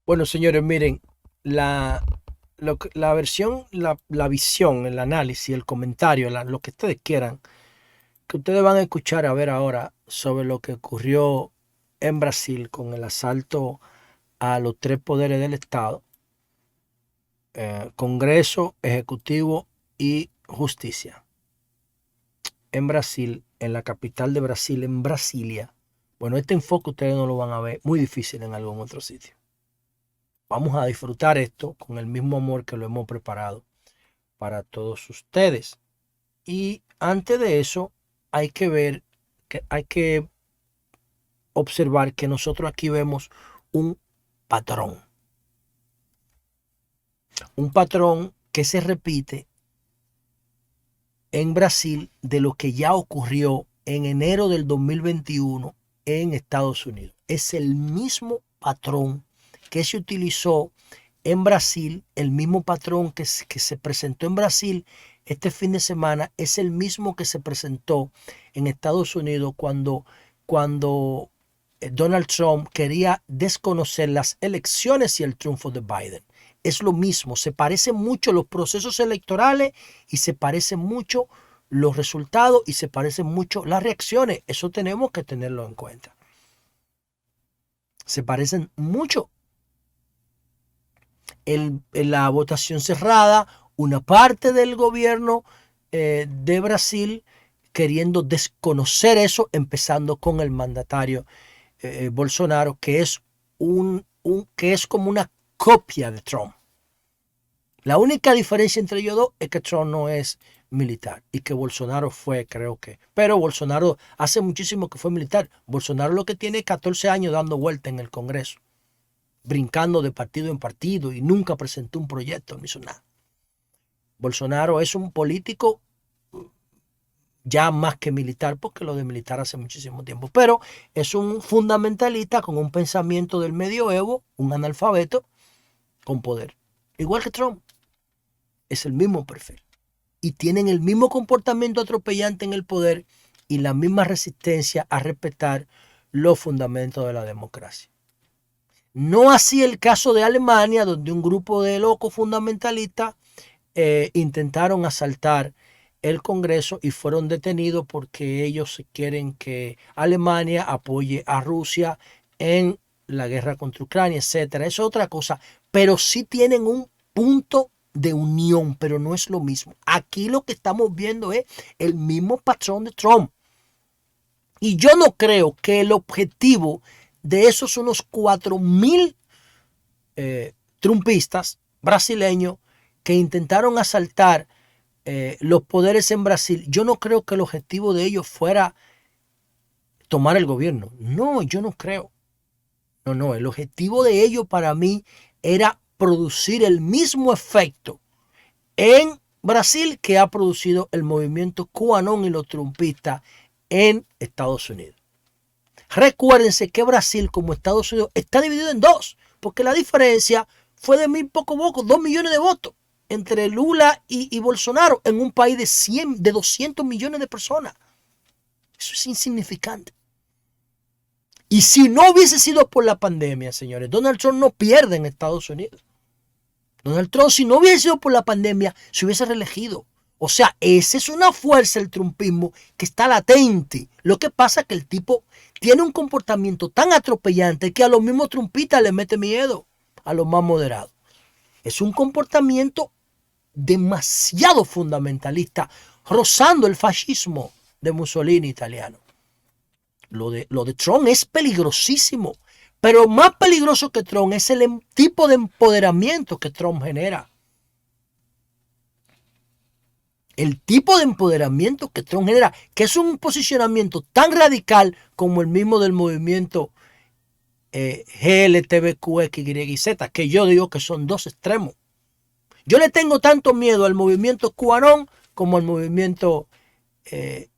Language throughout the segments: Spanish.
Bueno, señores, miren, la, la versión, la visión, el análisis, el comentario, lo que ustedes quieran, que ustedes van a escuchar a ver ahora sobre lo que ocurrió en Brasil con el asalto a los tres poderes del Estado, Congreso, Ejecutivo y Justicia. En Brasil, en la capital de Brasil, en Brasilia. Bueno, este enfoque ustedes no lo van a ver muy difícil en algún otro sitio. Vamos a disfrutar esto con el mismo amor que lo hemos preparado para todos ustedes. Y antes de eso, hay que ver, que hay que observar que nosotros aquí vemos un patrón. Un patrón que se repite en Brasil de lo que ya ocurrió en enero del 2021 en Estados Unidos. Es el mismo patrón que se utilizó en Brasil, el mismo patrón que se presentó en Brasil este fin de semana, es el mismo que se presentó en Estados Unidos cuando Donald Trump quería desconocer las elecciones y el triunfo de Biden. Es lo mismo, se parecen mucho los procesos electorales y se parecen mucho los resultados y se parecen mucho las reacciones. Eso tenemos que tenerlo en cuenta. Se parecen mucho. En la votación cerrada, una parte del gobierno de Brasil queriendo desconocer eso, empezando con el mandatario Bolsonaro, que es que es como una copia de Trump. La única diferencia entre ellos dos es que Trump no es militar y que Bolsonaro fue, creo que. Pero Bolsonaro hace muchísimo que fue militar. Bolsonaro lo que tiene es 14 años dando vuelta en el Congreso, brincando de partido en partido y nunca presentó un proyecto, no hizo nada. Bolsonaro es un político ya más que militar, porque lo de militar hace muchísimo tiempo, pero es un fundamentalista con un pensamiento del medioevo, un analfabeto con poder. Igual que Trump, es el mismo perfil. Y tienen el mismo comportamiento atropellante en el poder y la misma resistencia a respetar los fundamentos de la democracia. No así el caso de Alemania, donde un grupo de locos fundamentalistas intentaron asaltar el Congreso y fueron detenidos porque ellos quieren que Alemania apoye a Rusia en la guerra contra Ucrania, etcétera. Es otra cosa, pero sí tienen un punto de unión, pero no es lo mismo. Aquí lo que estamos viendo es el mismo patrón de Trump. Y yo no creo que el objetivo de esos unos 4,000 trumpistas brasileños que intentaron asaltar los poderes en Brasil, yo no creo que el objetivo de ellos fuera tomar el gobierno. No, yo no creo. No, el objetivo de ellos para mí era producir el mismo efecto en Brasil que ha producido el movimiento QAnon y los trumpistas en Estados Unidos. Recuérdense que Brasil, como Estados Unidos, está dividido en dos, porque la diferencia fue de muy poco votos, 2 millones de votos entre Lula y Bolsonaro en un país de 200 millones de personas. Eso es insignificante. Y si no hubiese sido por la pandemia, señores, Donald Trump no pierde en Estados Unidos. Donald Trump, si no hubiese sido por la pandemia, se hubiese reelegido. O sea, esa es una fuerza del trumpismo que está latente. Lo que pasa es que el tipo tiene un comportamiento tan atropellante que a los mismos trumpistas le mete miedo, a los más moderados. Es un comportamiento demasiado fundamentalista, rozando el fascismo de Mussolini italiano. Lo de Trump es peligrosísimo, pero más peligroso que Trump es el tipo de empoderamiento que Trump genera. El tipo de empoderamiento que Trump genera, que es un posicionamiento tan radical como el mismo del movimiento GLTBQXYZ, que yo digo que son dos extremos. Yo le tengo tanto miedo al movimiento QAnon como al movimiento de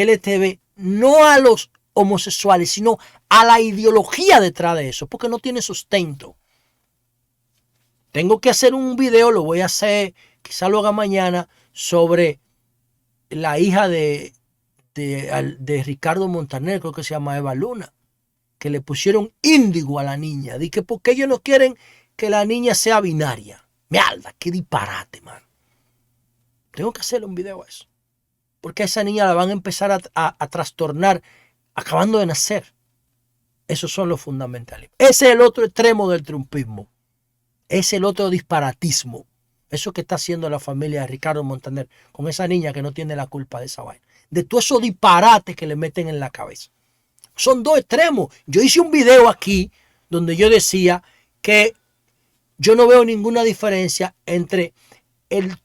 LTV, no a los homosexuales, sino a la ideología detrás de eso, porque no tiene sustento. Tengo que hacer un video, lo voy a hacer, quizá lo haga mañana, sobre la hija de Ricardo Montaner, creo que se llama Eva Luna, que le pusieron índigo a la niña. Dije, ¿por qué ellos no quieren que la niña sea binaria? Mierda, qué disparate, man. Tengo que hacerle un video a eso. Porque a esa niña la van a empezar a trastornar acabando de nacer. Esos son los fundamentalismos. Ese es el otro extremo del trumpismo. Es el otro disparatismo. Eso que está haciendo la familia de Ricardo Montaner con esa niña que no tiene la culpa de esa vaina. De todos esos disparates que le meten en la cabeza. Son dos extremos. Yo hice un video aquí donde yo decía que yo no veo ninguna diferencia entre el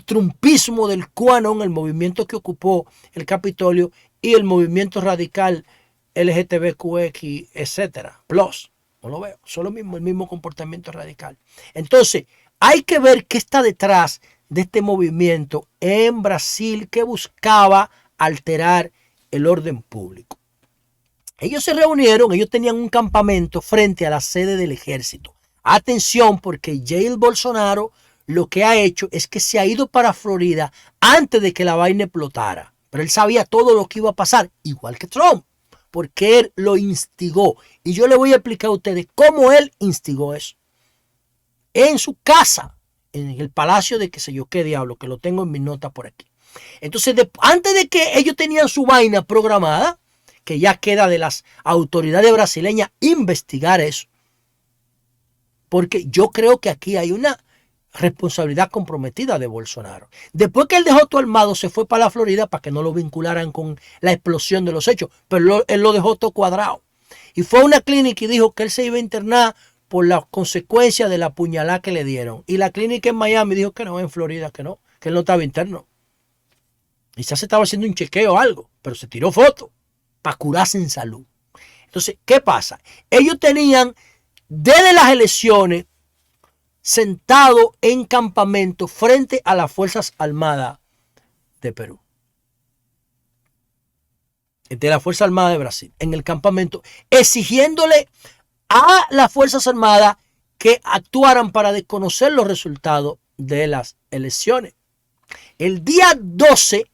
trumpismo del QAnon, el movimiento que ocupó el Capitolio, y el movimiento radical LGTBQX, etcétera, plus. No lo veo, son el mismo comportamiento radical. Entonces, hay que ver qué está detrás de este movimiento en Brasil que buscaba alterar el orden público. Ellos se reunieron, ellos tenían un campamento frente a la sede del ejército. Atención, porque Jair Bolsonaro lo que ha hecho es que se ha ido para Florida antes de que la vaina explotara. Pero él sabía todo lo que iba a pasar, igual que Trump, porque él lo instigó. Y yo le voy a explicar a ustedes cómo él instigó eso. En su casa, en el palacio de qué sé yo qué diablo, que lo tengo en mis notas por aquí. Entonces, antes de que ellos tenían su vaina programada, que ya queda de las autoridades brasileñas investigar eso, porque yo creo que aquí hay una responsabilidad comprometida de Bolsonaro. Después que él dejó todo armado, se fue para la Florida para que no lo vincularan con la explosión de los hechos, pero él lo dejó todo cuadrado. Y fue a una clínica y dijo que él se iba a internar por las consecuencias de la puñalada que le dieron. Y la clínica en Miami dijo que no, en Florida que no, que él no estaba interno. Quizás se estaba haciendo un chequeo o algo, pero se tiró foto para curarse en salud. Entonces, ¿qué pasa? Ellos tenían desde las elecciones sentado en campamento frente a las Fuerzas Armadas de Perú. De la Fuerza Armada de Brasil, en el campamento, exigiéndole a las Fuerzas Armadas que actuaran para desconocer los resultados de las elecciones. El día 12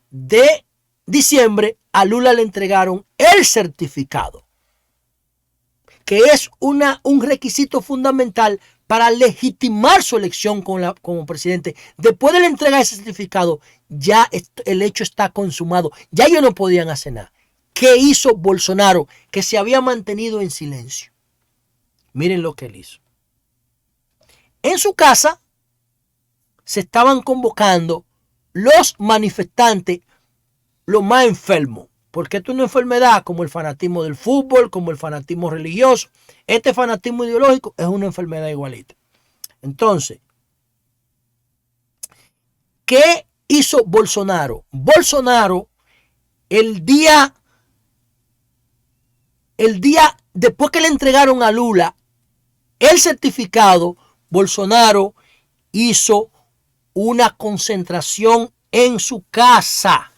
de diciembre a Lula le entregaron el certificado, que es un requisito fundamental para legitimar su elección como presidente. Después de la entrega de ese certificado, ya el hecho está consumado. Ya ellos no podían hacer nada. ¿Qué hizo Bolsonaro? Que se había mantenido en silencio. Miren lo que él hizo. En su casa se estaban convocando los manifestantes, los más enfermos. Porque esto es una enfermedad como el fanatismo del fútbol, como el fanatismo religioso. Este fanatismo ideológico es una enfermedad igualita. Entonces, ¿qué hizo Bolsonaro? Bolsonaro, el día después que le entregaron a Lula el certificado, Bolsonaro hizo una concentración en su casa.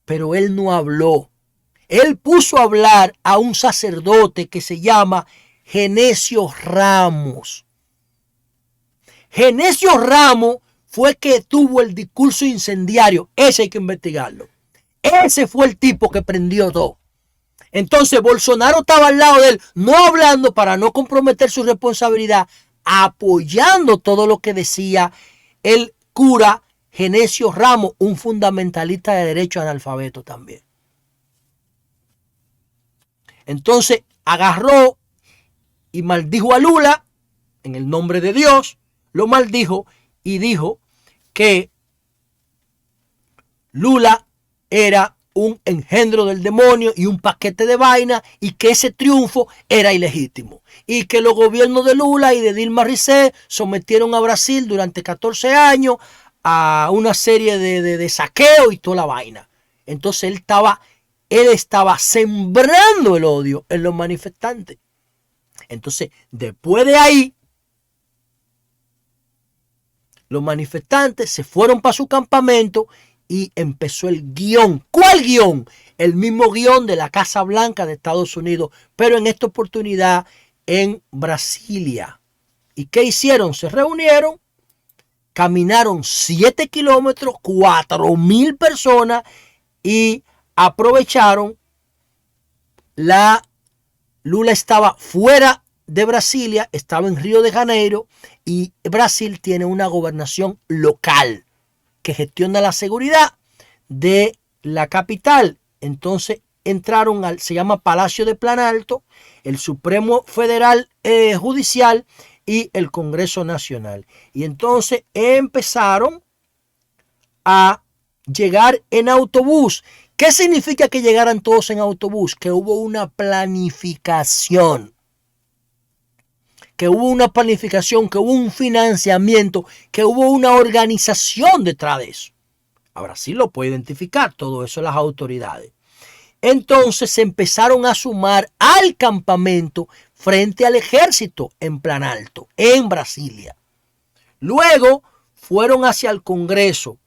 Pero él no habló. Él puso a hablar a un sacerdote que se llama Genesio Ramos. Genesio Ramos fue que tuvo el discurso incendiario. Ese hay que investigarlo. Ese fue el tipo que prendió todo. Entonces Bolsonaro estaba al lado de él, no hablando para no comprometer su responsabilidad, apoyando todo lo que decía el cura Genesio Ramos, un fundamentalista de derecho analfabeto también. Entonces agarró y maldijo a Lula en el nombre de Dios, lo maldijo y dijo que Lula era un engendro del demonio y un paquete de vaina y que ese triunfo era ilegítimo. Y que los gobiernos de Lula y de Dilma Rousseff sometieron a Brasil durante 14 años a una serie de saqueo y toda la vaina. Entonces él estaba sembrando el odio en los manifestantes. Entonces, después de ahí, los manifestantes se fueron para su campamento y empezó el guión. ¿Cuál guión? El mismo guión de la Casa Blanca de Estados Unidos, pero en esta oportunidad en Brasilia. ¿Y qué hicieron? Se reunieron, caminaron 7 kilómetros, 4,000 personas y aprovecharon Lula estaba fuera de Brasilia, estaba en Río de Janeiro, y Brasil tiene una gobernación local que gestiona la seguridad de la capital. Entonces entraron se llama Palacio de Planalto, el Supremo Federal Judicial y el Congreso Nacional. Y entonces empezaron a llegar en autobús. ¿Qué significa que llegaran todos en autobús? Que hubo una planificación. Que hubo un financiamiento, que hubo una organización detrás de eso. Ahora sí lo puede identificar todo eso las autoridades. Entonces se empezaron a sumar al campamento frente al ejército en Planalto, en Brasilia. Luego fueron hacia el Congreso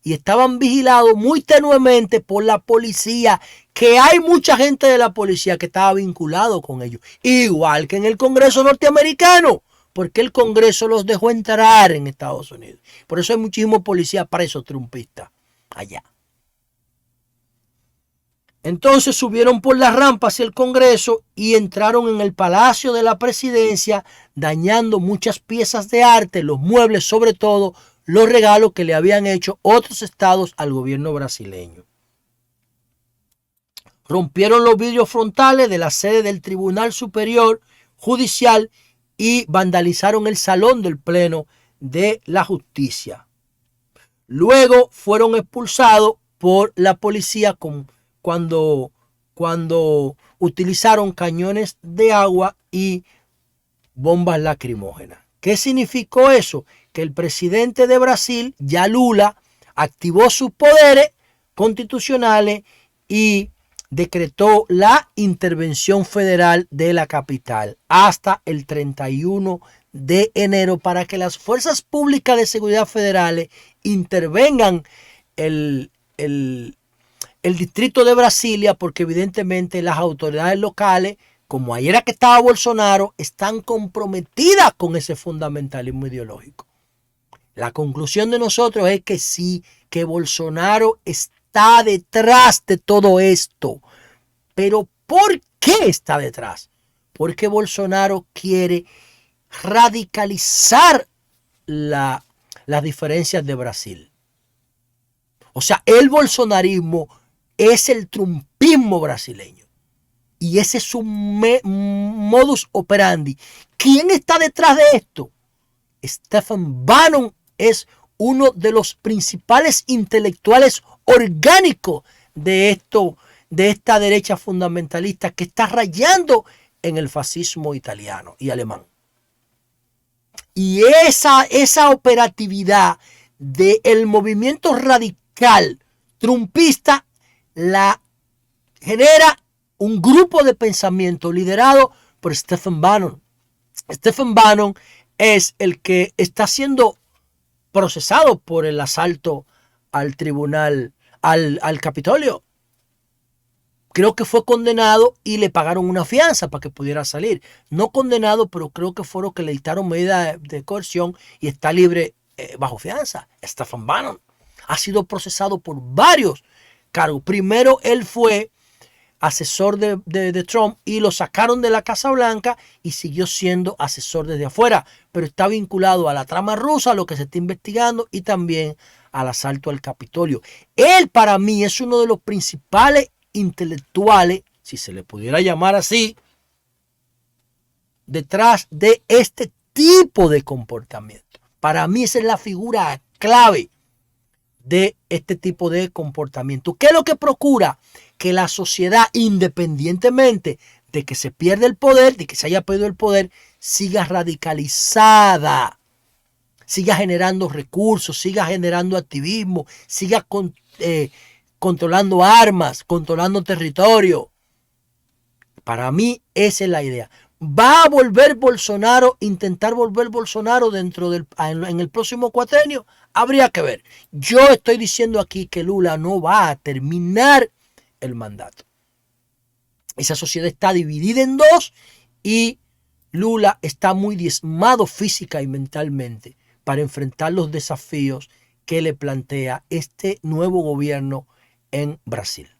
y estaban vigilados muy tenuemente por la policía, que hay mucha gente de la policía que estaba vinculado con ellos, igual que en el Congreso norteamericano, porque el Congreso los dejó entrar en Estados Unidos. Por eso hay muchísimos policías presos trumpistas allá. Entonces subieron por la rampa hacia el Congreso y entraron en el Palacio de la Presidencia, dañando muchas piezas de arte, los muebles, sobre todo los regalos que le habían hecho otros estados al gobierno brasileño. Rompieron los vidrios frontales de la sede del Tribunal Superior Judicial y vandalizaron el salón del Pleno de la Justicia. Luego fueron expulsados por la policía cuando utilizaron cañones de agua y bombas lacrimógenas. ¿Qué significó eso? Que el presidente de Brasil, ya Lula, activó sus poderes constitucionales y decretó la intervención federal de la capital hasta el 31 de enero para que las fuerzas públicas de seguridad federales intervengan el distrito de Brasilia, porque evidentemente las autoridades locales, como ayer era que estaba Bolsonaro, están comprometidas con ese fundamentalismo ideológico. La conclusión de nosotros es que sí, que Bolsonaro está detrás de todo esto. Pero ¿por qué está detrás? Porque Bolsonaro quiere radicalizar las diferencias de Brasil. O sea, el bolsonarismo es el trumpismo brasileño. Y ese es su modus operandi. ¿Quién está detrás de esto? Stephen Bannon es uno de los principales intelectuales orgánicos de esta derecha fundamentalista que está rayando en el fascismo italiano y alemán. Y esa operatividad del movimiento radical trumpista la genera un grupo de pensamiento liderado por Stephen Bannon. Stephen Bannon es el que está siendo procesado por el asalto al tribunal, al Capitolio. Creo que fue condenado y le pagaron una fianza para que pudiera salir. No condenado, pero creo que fueron que le dictaron medida de coerción y está libre bajo fianza. Stephen Bannon ha sido procesado por varios cargos. Primero él fue asesor de Trump y lo sacaron de la Casa Blanca y siguió siendo asesor desde afuera, pero está vinculado a la trama rusa, a lo que se está investigando y también al asalto al Capitolio. Él para mí es uno de los principales intelectuales, si se le pudiera llamar así, detrás de este tipo de comportamiento. Para mí esa es la figura clave de este tipo de comportamiento. ¿Qué es lo que procura? Que la sociedad, independientemente de que se pierda el poder, de que se haya perdido el poder, siga radicalizada, siga generando recursos, siga generando activismo, siga controlando armas, controlando territorio. Para mí esa es la idea. ¿Va a volver Bolsonaro, intentar volver Bolsonaro en el próximo cuatrenio? Habría que ver. Yo estoy diciendo aquí que Lula no va a terminar el mandato. Esa sociedad está dividida en dos y Lula está muy diezmado física y mentalmente para enfrentar los desafíos que le plantea este nuevo gobierno en Brasil.